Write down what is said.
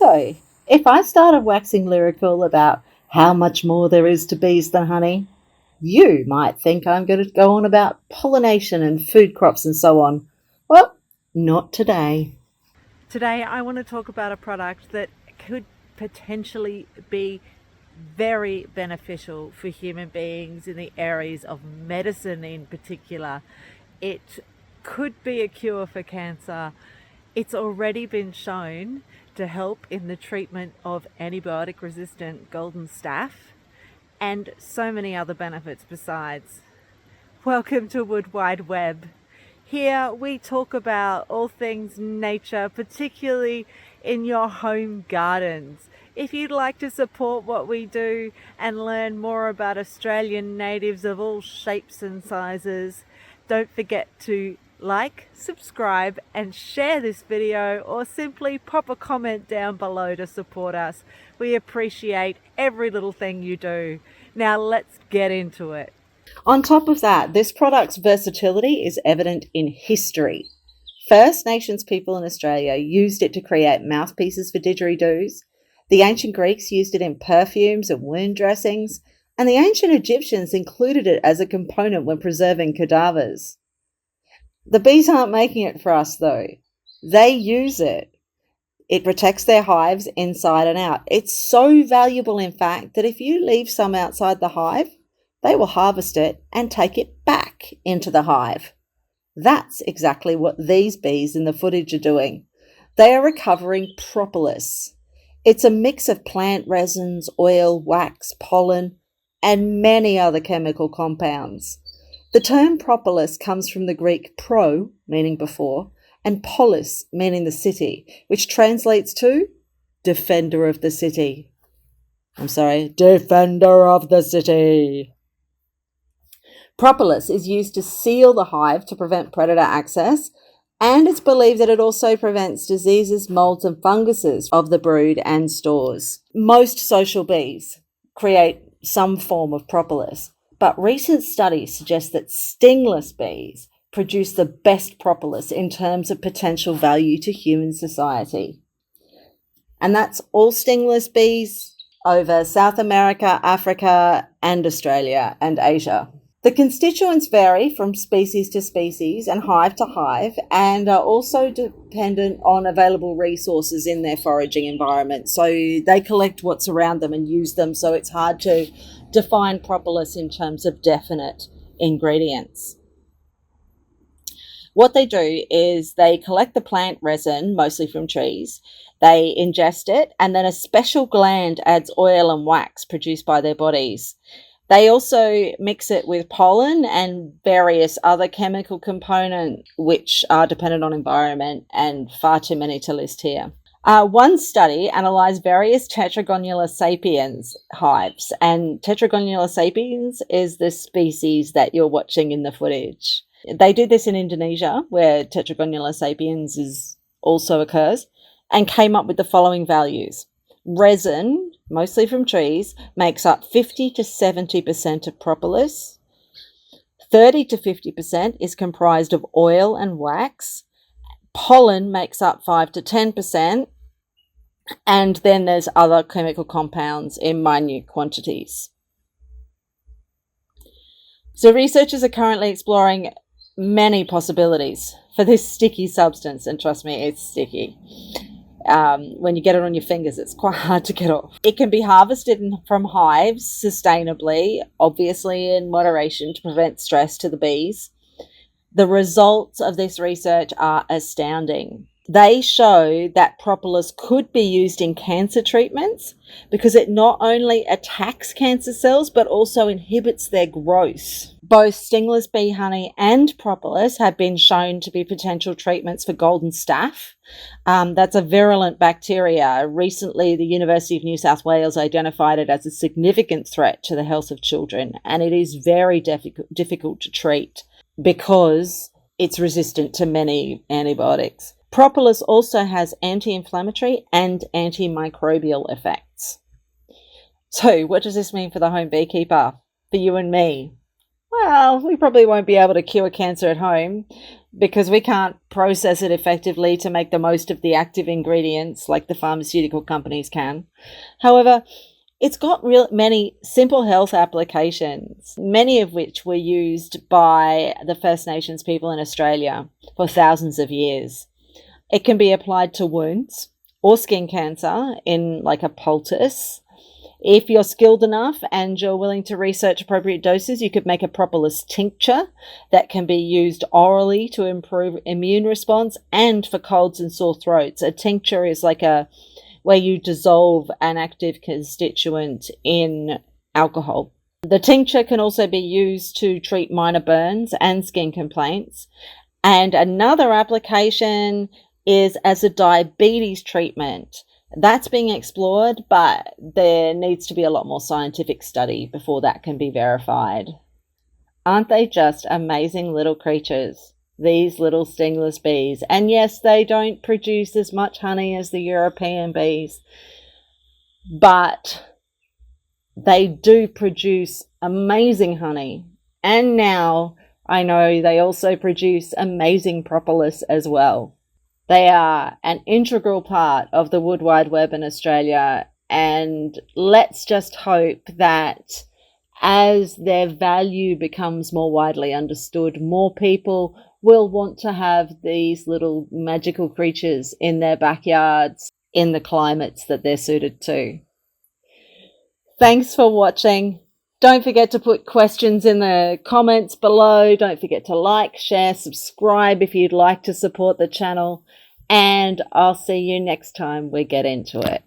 So, if I started waxing lyrical about how much more there is to bees than honey, you might think I'm going to go on about pollination and food crops and so on. Well, not today. Today, I want to talk about a product that could potentially be very beneficial for human beings in the areas of medicine in particular. It could be a cure for cancer. It's already been shown to help in the treatment of antibiotic resistant golden staph and so many other benefits besides. Welcome to Wood Wide Web. Here we talk about all things nature, particularly in your home gardens. If you'd like to support what we do and learn more about Australian natives of all shapes and sizes, don't forget to like, subscribe and share this video, or simply pop a comment down below to support us. We appreciate every little thing you do. Now let's get into it. On top of that, this product's versatility is evident in history. First Nations people in Australia used it to create mouthpieces for didgeridoos. The ancient Greeks used it in perfumes and wound dressings, and the ancient Egyptians included it as a component when preserving cadavers. The bees aren't making it for us, though. They use it. It protects their hives inside and out. It's so valuable, in fact, that if you leave some outside the hive, they will harvest it and take it back into the hive. That's exactly what these bees in the footage are doing. They are recovering propolis. It's a mix of plant resins, oil, wax, pollen, and many other chemical compounds. The term propolis comes from the Greek pro, meaning before, and polis, meaning the city, which translates to defender of the city. Defender of the city. Propolis is used to seal the hive to prevent predator access, and it's believed that it also prevents diseases, molds, and funguses of the brood and stores. Most social bees create some form of propolis, but recent studies suggest that stingless bees produce the best propolis in terms of potential value to human society. And that's all stingless bees over South America, Africa, and Australia and Asia. The constituents vary from species to species and hive to hive, and are also dependent on available resources in their foraging environment. So they collect what's around them and use them, so it's hard to define propolis in terms of definite ingredients. What they do is they collect the plant resin, mostly from trees, they ingest it, and then a special gland adds oil and wax produced by their bodies. They also mix it with pollen and various other chemical components which are dependent on environment, and far too many to list here. One study analysed various Tetragonula sapiens hives, and Tetragonula sapiens is the species that you're watching in the footage. They did this in Indonesia, where Tetragonula sapiens also occurs, and came up with the following values. Resin, mostly from trees, makes up 50 to 70% of propolis. 30 to 50% is comprised of oil and wax. Pollen makes up 5 to 10%. And then there's other chemical compounds in minute quantities. So researchers are currently exploring many possibilities for this sticky substance, and trust me, it's sticky. When you get it on your fingers, it's quite hard to get off. It can be harvested from hives sustainably, obviously in moderation, to prevent stress to the bees. The results of this research are astounding. They show that propolis could be used in cancer treatments because it not only attacks cancer cells but also inhibits their growth. Both stingless bee honey and propolis have been shown to be potential treatments for golden staph. That's a virulent bacteria. Recently, the University of New South Wales identified it as a significant threat to the health of children, and it is very difficult to treat because it's resistant to many antibiotics. Propolis also has anti-inflammatory and antimicrobial effects. So what does this mean for the home beekeeper, for you and me? Well, we probably won't be able to cure cancer at home, because we can't process it effectively to make the most of the active ingredients like the pharmaceutical companies can. However, it's got many simple health applications, many of which were used by the First Nations people in Australia for thousands of years. It can be applied to wounds or skin cancer in like a poultice. If you're skilled enough and you're willing to research appropriate doses, you could make a propolis tincture that can be used orally to improve immune response and for colds and sore throats. A tincture is like where you dissolve an active constituent in alcohol. The tincture can also be used to treat minor burns and skin complaints. And another application is as a diabetes treatment. That's being explored, but there needs to be a lot more scientific study before that can be verified. Aren't they just amazing little creatures, these little stingless bees? And yes, they don't produce as much honey as the European bees, but they do produce amazing honey. And now I know they also produce amazing propolis as well. They are an integral part of the Wood Wide Web in Australia, and let's just hope that as their value becomes more widely understood, more people will want to have these little magical creatures in their backyards in the climates that they're suited to. Thanks for watching. Don't forget to put questions in the comments below. Don't forget to like, share, subscribe if you'd like to support the channel. And I'll see you next time we get into it.